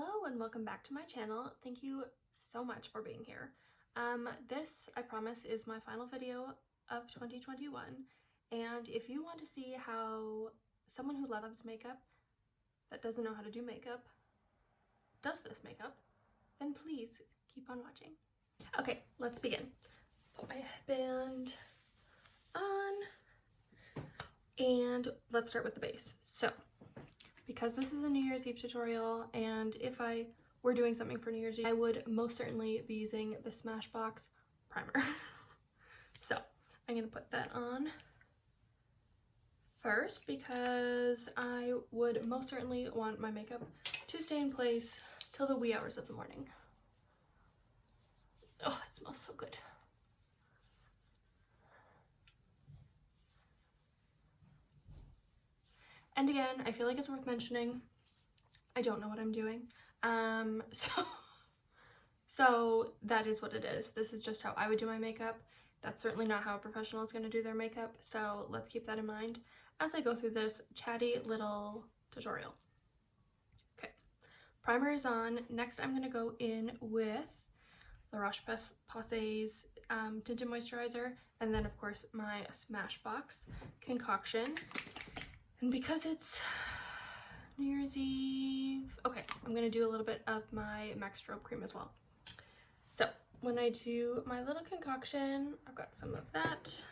Hello and welcome back to my channel. Thank you so much for being here. This, I promise, is my final video of 2021, and if you want to see how someone who loves makeup that doesn't know how to do makeup does this makeup, then please keep on watching. Okay, let's begin. Put my headband on and let's start with the base. So because this is a New Year's Eve tutorial, and if I were doing something for New Year's Eve, I would most certainly be using the Smashbox Primer. So I'm gonna put that on first because I would most certainly want my makeup to stay in place till the wee hours of the morning. Oh, it smells so good. And again, I feel like it's worth mentioning, I don't know what I'm doing. So that is what it is. This is just how I would do my makeup. That's certainly not how a professional is going to do their makeup. So let's keep that in mind as I go through this chatty little tutorial. Okay, primer is on. Next, I'm going to go in with the Roche Posay's Tinted Moisturizer, and then of course my Smashbox concoction. And because it's New Year's Eve, okay, I'm going to do a little bit of my MAC Strobe cream as well. So when I do my little concoction, I've got some of that.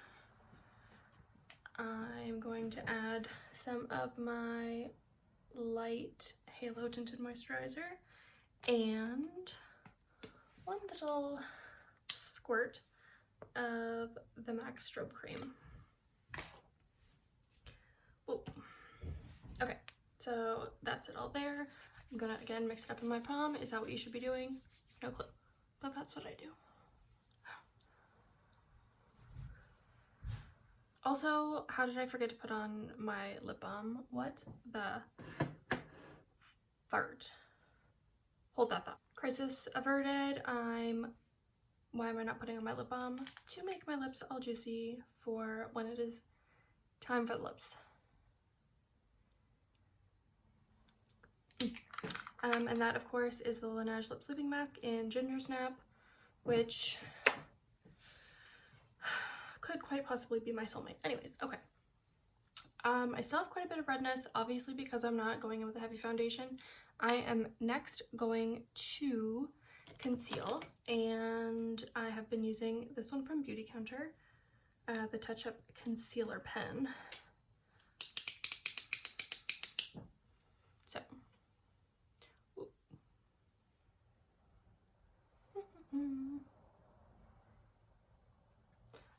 I'm going to add some of my light Halo Tinted Moisturizer and one little squirt of the MAC Strobe cream. Whoa. Okay, so that's it all there. I'm gonna again mix it up in my palm. Is that what you should be doing? No clue, but that's what I do. Also, how did I forget to put on my lip balm? What the fart? Hold that thought. Crisis averted. Why am I not putting on my lip balm? To make my lips all juicy for when it is time for the lips. And that of course is the Laneige Lip Sleeping Mask in Ginger Snap, which could quite possibly be my soulmate. Anyways, okay. I still have quite a bit of redness, obviously because I'm not going in with a heavy foundation. I am next going to conceal, and I have been using this one from Beauty Counter, the Touch Up Concealer Pen. So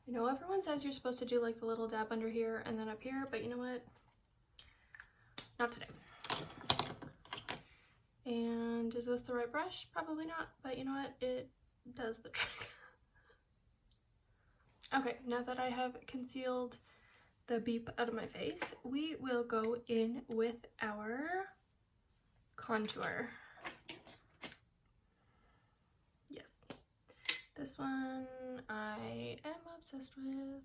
I know everyone says you're supposed to do like the little dab under here and then up here, but you know what? Not today. And is this the right brush? Probably not, but you know what? It does the trick. Okay, now that I have concealed the beep out of my face, we will go in with our contour. Yes, this one I am obsessed with.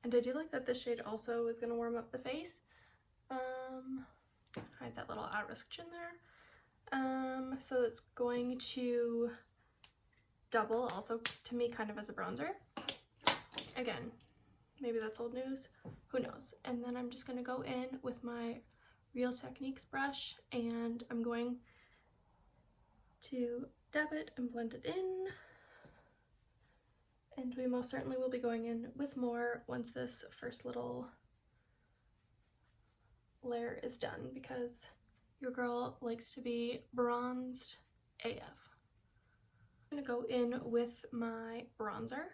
And I do like that this shade also is going to warm up the face. Hide that little at-risk chin there. So it's going to double also to me kind of as a bronzer. Again, maybe that's old news, who knows. And then I'm just going to go in with my Real Techniques brush, and I'm going to dab it and blend it in. And we most certainly will be going in with more once this first little layer is done, because your girl likes to be bronzed AF. I'm gonna go in with my bronzer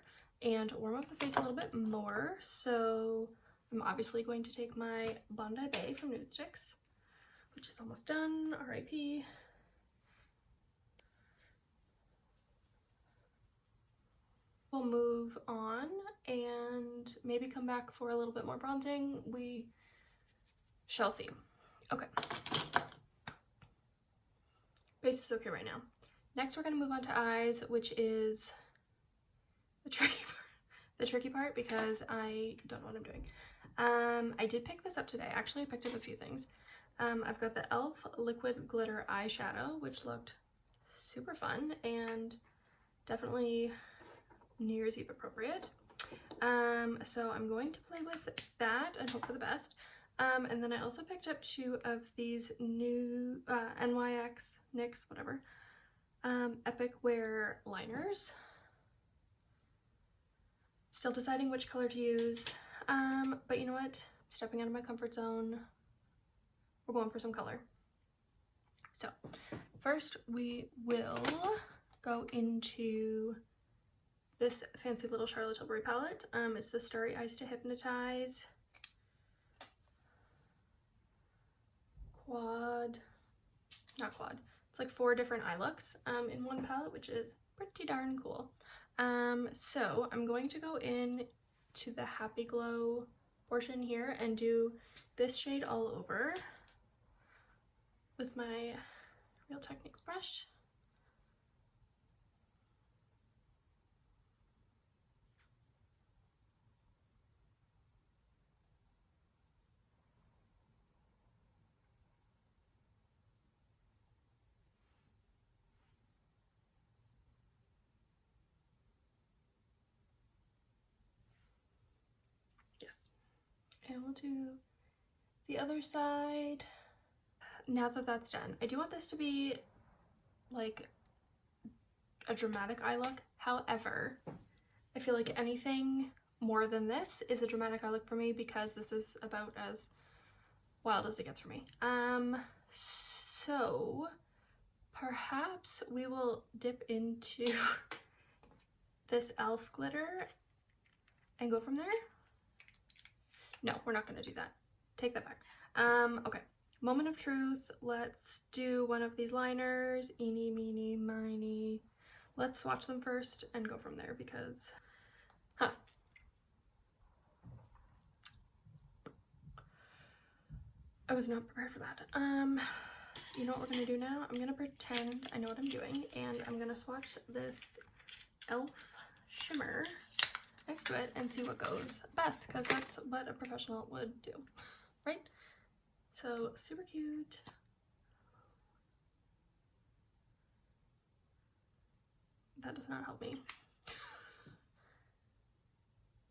and warm up the face a little bit more. So I'm obviously going to take my Bondi Bay from Nudestix, which is almost done, RIP. We'll move on and maybe come back for a little bit more bronzing. We shall see. Okay. Base is okay right now. Next, we're going to move on to eyes, which is the tricky part because I don't know what I'm doing. I did pick this up today. Actually, I picked up a few things. I've got the e.l.f. Liquid Glitter Eyeshadow, which looked super fun and definitely New Year's Eve appropriate. So I'm going to play with that and hope for the best. And then I also picked up 2 of these new NYX, whatever, Epic Wear liners. Still deciding which color to use, but you know what? Stepping out of my comfort zone, we're going for some color. So first we will go into this fancy little Charlotte Tilbury palette. It's the Starry Eyes to Hypnotize not quad. It's like 4 different eye looks in one palette, which is pretty darn cool. So I'm going to go in to the Happy Glow portion here and do this shade all over with my Real Techniques brush. And we'll do the other side. Now that that's done, I do want this to be like a dramatic eye look. However, I feel like anything more than this is a dramatic eye look for me because this is about as wild as it gets for me. So perhaps we will dip into this e.l.f. glitter and go from there. No, we're not gonna do that. Take that back. Okay, moment of truth. Let's do one of these liners. Eeny, meeny, miny. Let's swatch them first and go from there because, I was not prepared for that. You know what we're gonna do now? I'm gonna pretend I know what I'm doing and I'm gonna swatch this e.l.f. shimmer next to it and see what goes best, because that's what a professional would do, right? So super cute. That does not help me.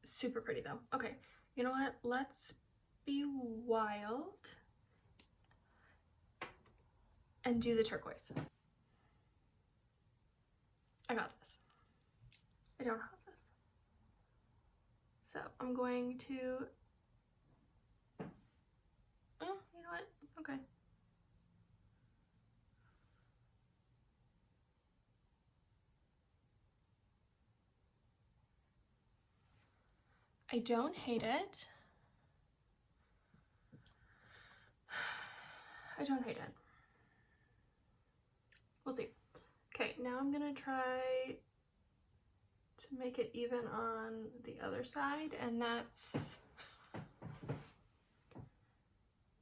Super pretty though. Okay, you know what? Let's be wild and do the turquoise. I got this. I don't have this. So I'm going to, oh, you know what? Okay. I don't hate it. I don't hate it. We'll see. Okay, now I'm gonna try to make it even on the other side, and that's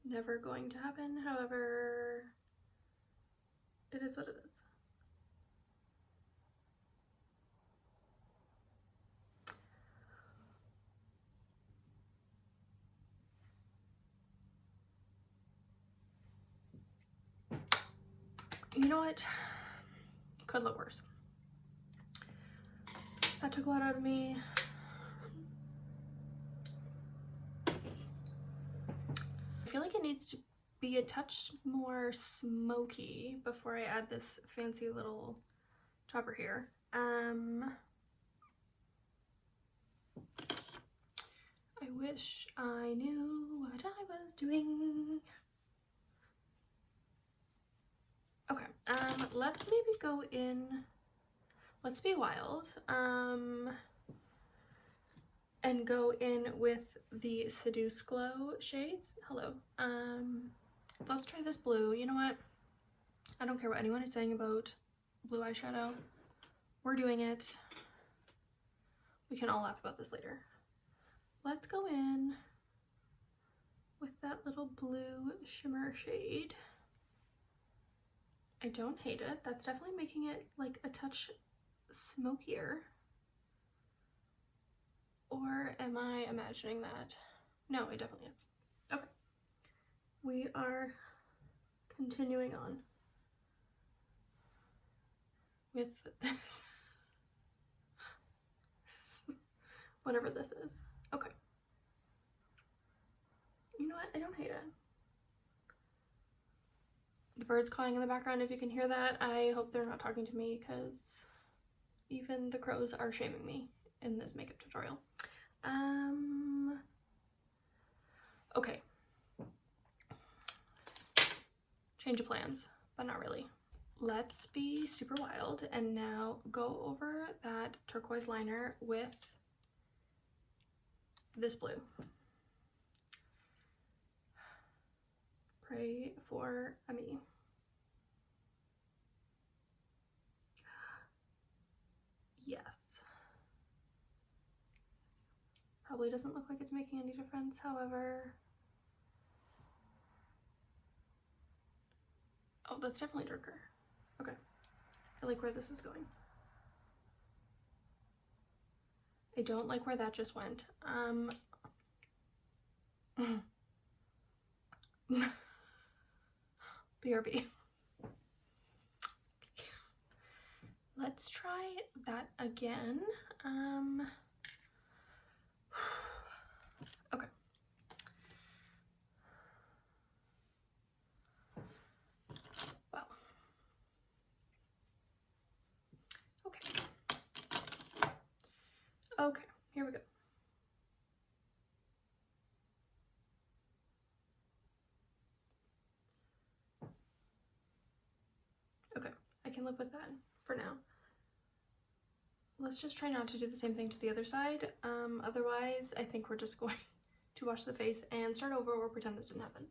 never going to happen. However, it is what it is. You know what? Could look worse. That took a lot out of me. I feel like it needs to be a touch more smoky before I add this fancy little topper here. I wish I knew what I was doing. Okay, let's maybe go in, let's be wild, and go in with the Seduce Glow shades. Hello. Let's try this blue. You know what? I don't care what anyone is saying about blue eyeshadow. We're doing it. We can all laugh about this later. Let's go in with that little blue shimmer shade. I don't hate it. That's definitely making it like a touch smokier. Or am I imagining that? No, it definitely is. Okay. We are Continuing on with this. Whatever this is. Okay. You know what? I don't hate it. The birds cawing in the background, if you can hear that, I hope they're not talking to me because even the crows are shaming me in this makeup tutorial. Okay. Change of plans, but not really. Let's be super wild and now go over that turquoise liner with this blue. Pray for me. Yes. Probably doesn't look like it's making any difference, however. Oh, that's definitely darker. Okay. I like where this is going. I don't like where that just went. BRB. Let's try that again. Okay. Wow. Okay. Okay, here we go. Okay, I can live with that for now. Let's just try not to do the same thing to the other side. Otherwise, I think we're just going to wash the face and start over or pretend this didn't happen.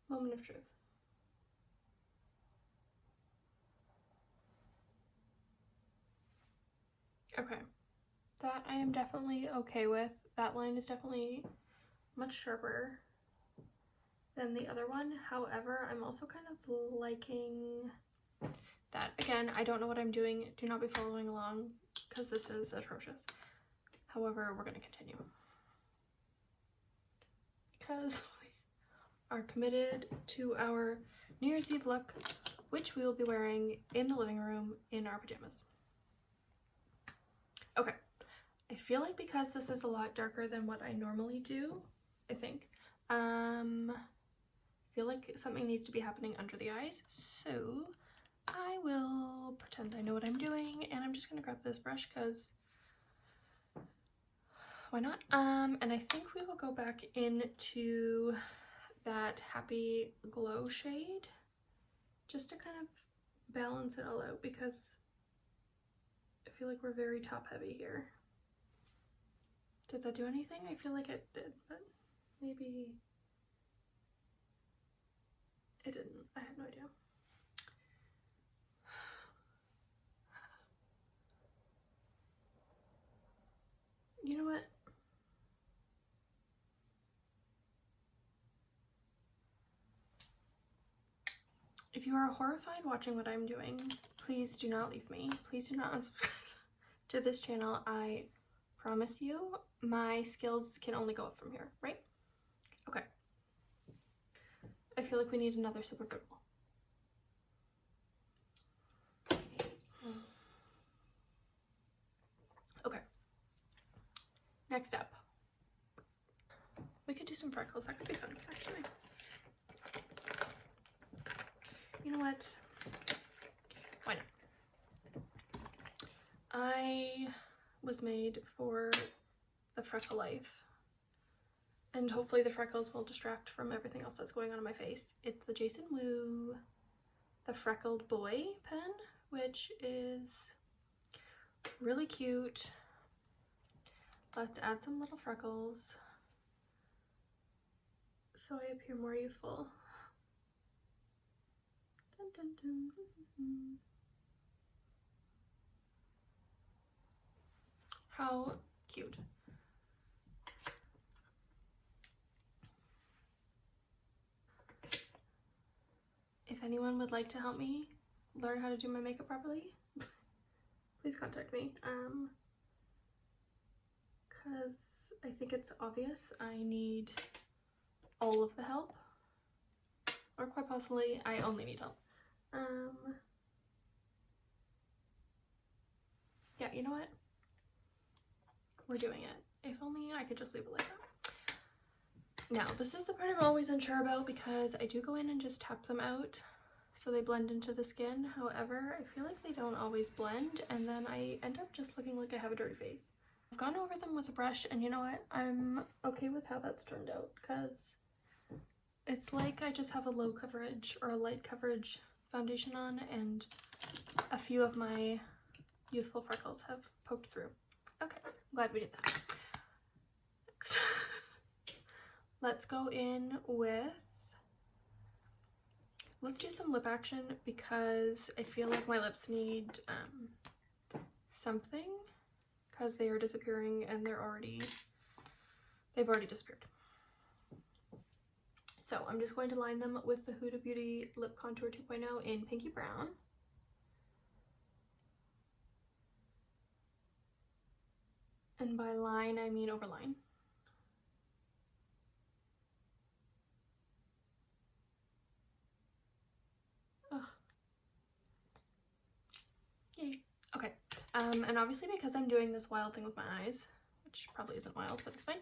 Moment of truth. Okay, that I am definitely okay with. That line is definitely much sharper than the other one. However, I'm also kind of liking that. Again, I don't know what I'm doing. Do not be following along because this is atrocious. However, we're going to continue because we are committed to our New Year's Eve look, which we will be wearing in the living room in our pajamas. Okay, I feel like because this is a lot darker than what I normally do, I think, I feel like something needs to be happening under the eyes, so I will pretend I know what I'm doing, and I'm just gonna grab this brush because why not? And I think we will go back into that Happy Glow shade just to kind of balance it all out because I feel like we're very top heavy here. Did that do anything? I feel like it did, but maybe it didn't. I have no idea. You know what? If you are horrified watching what I'm doing, please do not leave me. Please do not unsubscribe to this channel. I promise you, my skills can only go up from here, right? Okay. I feel like we need another sip of purple. Okay. Next up. We could do some freckles. That could be fun, actually. You know what? Why not? I was made for the freckle life, and hopefully the freckles will distract from everything else that's going on in my face. It's the Jason Wu, the Freckled Boy pen, which is really cute. Let's add some little freckles so I appear more youthful. Dun, dun, dun, dun, dun. How cute. If anyone would like to help me learn how to do my makeup properly, please contact me. Because I think it's obvious I need all of the help, or quite possibly I only need help. Yeah, you know what? We're doing it. If only I could just leave it like that. Now, this is the part I'm always unsure about because I do go in and just tap them out so they blend into the skin. However, I feel like they don't always blend, and then I end up just looking like I have a dirty face. I've gone over them with a brush, and you know what? I'm okay with how that's turned out because it's like I just have a low coverage or a light coverage foundation on, and a few of my youthful freckles have poked through. Okay, I'm glad we did that. Next. Let's go in with, let's do some lip action because I feel like my lips need something because they are disappearing and they've already disappeared. So I'm just going to line them with the Huda Beauty Lip Contour 2.0 in Pinky Brown. And by line, I mean overline. Ugh. Yay. Okay. And obviously because I'm doing this wild thing with my eyes, which probably isn't wild, but it's fine.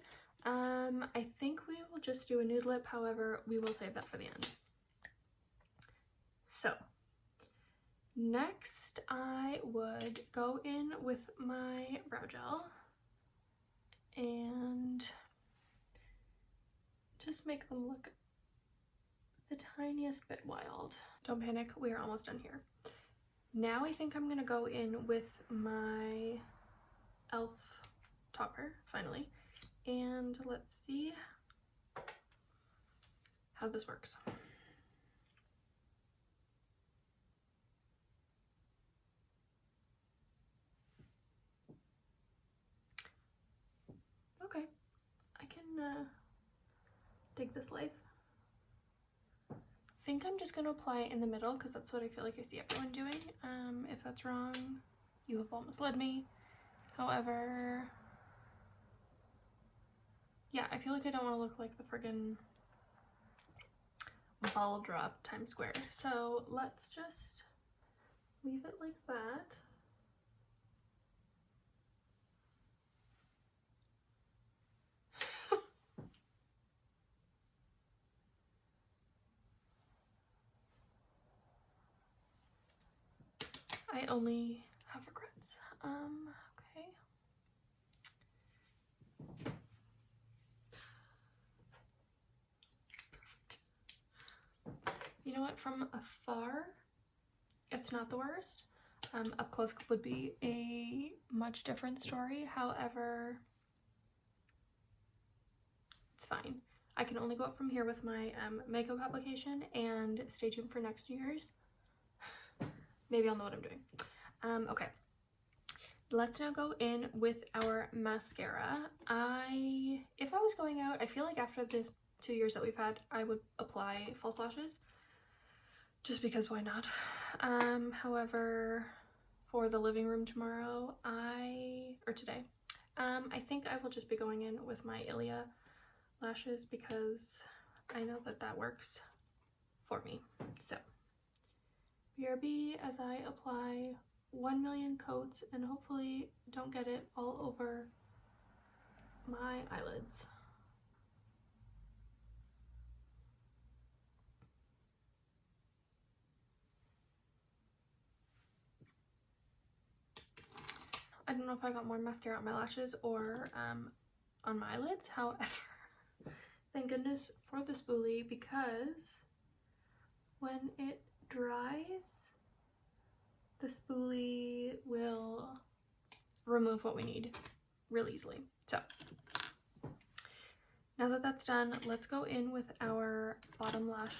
I think we will just do a nude lip. However, we will save that for the end. So, next I would go in with my brow gel and just make them look the tiniest bit wild. Don't panic, we are almost done here. Now I think I'm gonna go in with my e.l.f. topper, finally, and let's see how this works. Okay, I can dig this life. I think I'm just gonna apply it in the middle because that's what I feel like I see everyone doing. If that's wrong, you have almost led me. However, yeah, I feel like I don't want to look like the friggin' ball drop Times Square. So let's just leave it like that. I only have regrets. Okay. Perfect. You know what? From afar, it's not the worst. Up close would be a much different story. However, it's fine. I can only go up from here with my makeup application, and stay tuned for next year's. Maybe I'll know what I'm doing. Okay, let's now go in with our mascara. If I was going out, I feel like after this 2 years that we've had, I would apply false lashes, just because why not? However, for the living room tomorrow, or today, I think I will just be going in with my Ilia lashes because I know that that works for me. So BRB as I apply 1 million coats and hopefully don't get it all over my eyelids. I don't know if I got more mascara on my lashes or on my eyelids. However, thank goodness for the spoolie because when it dries, the spoolie will remove what we need real easily. So now that that's done, let's go in with our bottom lash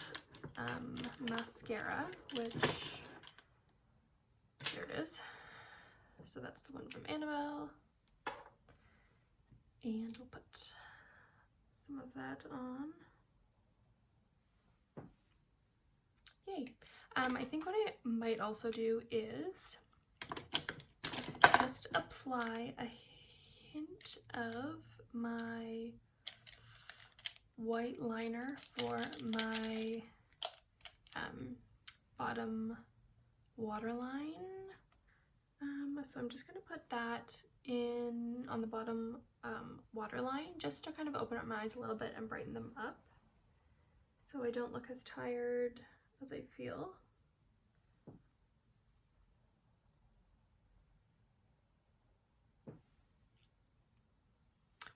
mascara, which, there it is. So that's the one from Annabelle, and we'll put some of that on. Yay. I think what I might also do is apply a hint of my white liner for my bottom waterline. So I'm just going to put that in on the bottom waterline just to kind of open up my eyes a little bit and brighten them up so I don't look as tired as I feel.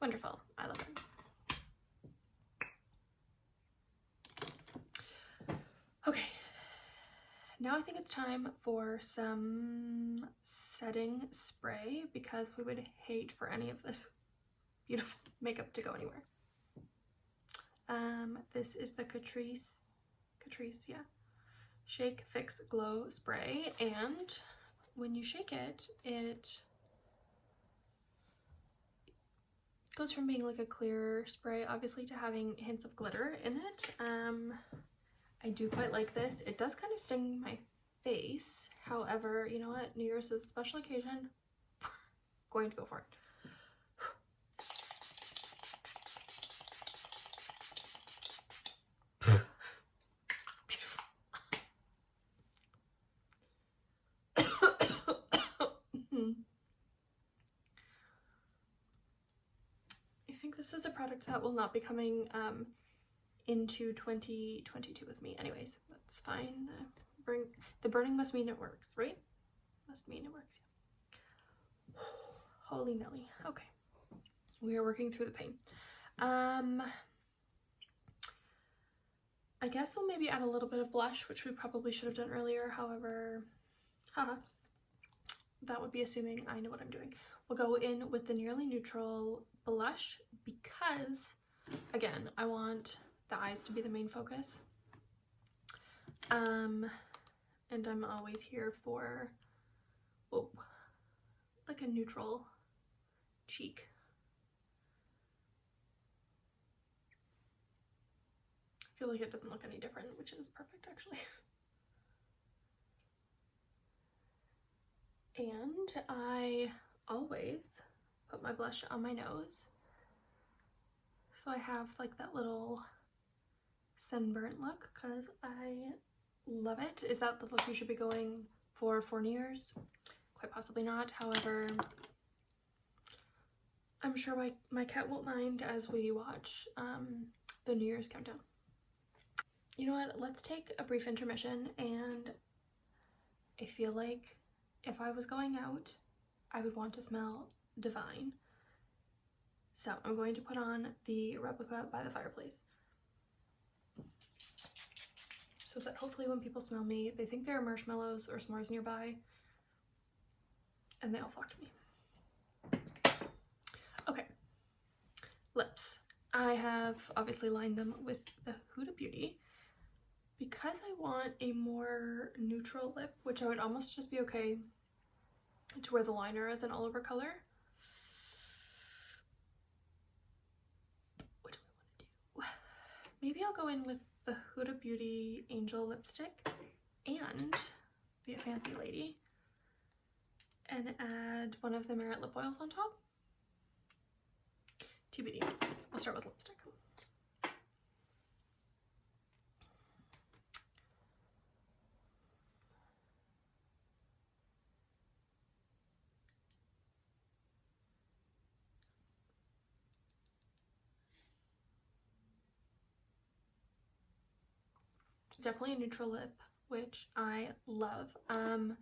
Wonderful. I love it. Okay, now I think it's time for some setting spray because we would hate for any of this beautiful makeup to go anywhere. This is the Catrice, yeah, Shake, Fix, Glow Spray, and when you shake it, it goes from being like a clear spray, obviously, to having hints of glitter in it. I do quite like this. It does kind of sting my face. However, you know what? New Year's is a special occasion. Going to go for it. I think this is a product that will not be coming into 2022 with me. Anyways, that's fine. The burning must mean it works, right? Must mean it works. Yeah. Holy Nelly. Okay. We are working through the pain. I guess we'll maybe add a little bit of blush, which we probably should have done earlier. However, haha, that would be assuming I know what I'm doing. We'll go in with the Nearly Neutral blush because, again, I want the eyes to be the main focus. And I'm always here for, oh, like a neutral cheek. I feel like it doesn't look any different, which is perfect actually. And I always put my blush on my nose. So I have like that little sunburnt look because I love it. Is that the look you should be going for New Year's? Quite possibly not. However, I'm sure my cat won't mind as we watch the New Year's countdown. You know what? Let's take a brief intermission, and I feel like if I was going out, I would want to smell divine. So I'm going to put on the Replica by the Fireplace, so that hopefully when people smell me, they think there are marshmallows or s'mores nearby, and they all flock to me. Okay, lips. I have obviously lined them with the Huda Beauty because I want a more neutral lip, which I would almost just be okay to wear the liner as an all over color. What do I want to do? Maybe I'll go in with the Huda Beauty Angel lipstick and be a fancy lady and add one of the Merit lip oils on top. TBD. I'll start with lipstick. It's definitely a neutral lip, which I love. I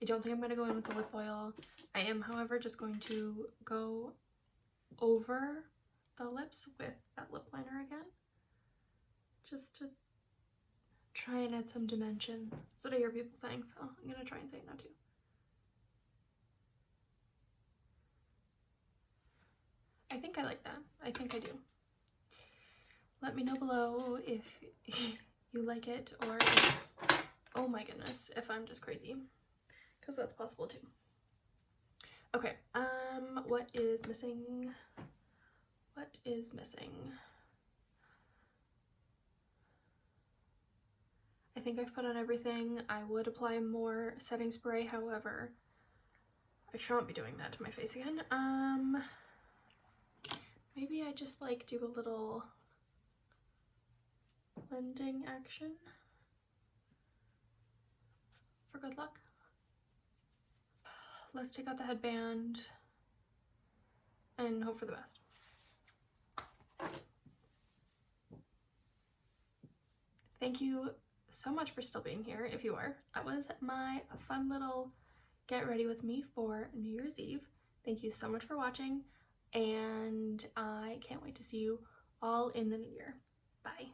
don't think I'm going to go in with the lip oil. I am, however, just going to go over the lips with that lip liner again, just to try and add some dimension. That's what I hear people saying, so I'm going to try and say it now too. I think I like that. I think I do. Let me know below if you like it, or if, oh my goodness, if I'm just crazy, because that's possible too. Okay, what is missing? What is missing? I think I've put on everything. I would apply more setting spray, however, I should not be doing that to my face again. Maybe I just like do a little blending action for good luck. Let's take out the headband and hope for the best. Thank you so much for still being here, if you are. That was my fun little get ready with me for New Year's Eve. Thank you so much for watching, and I can't wait to see you all in the new year. Bye.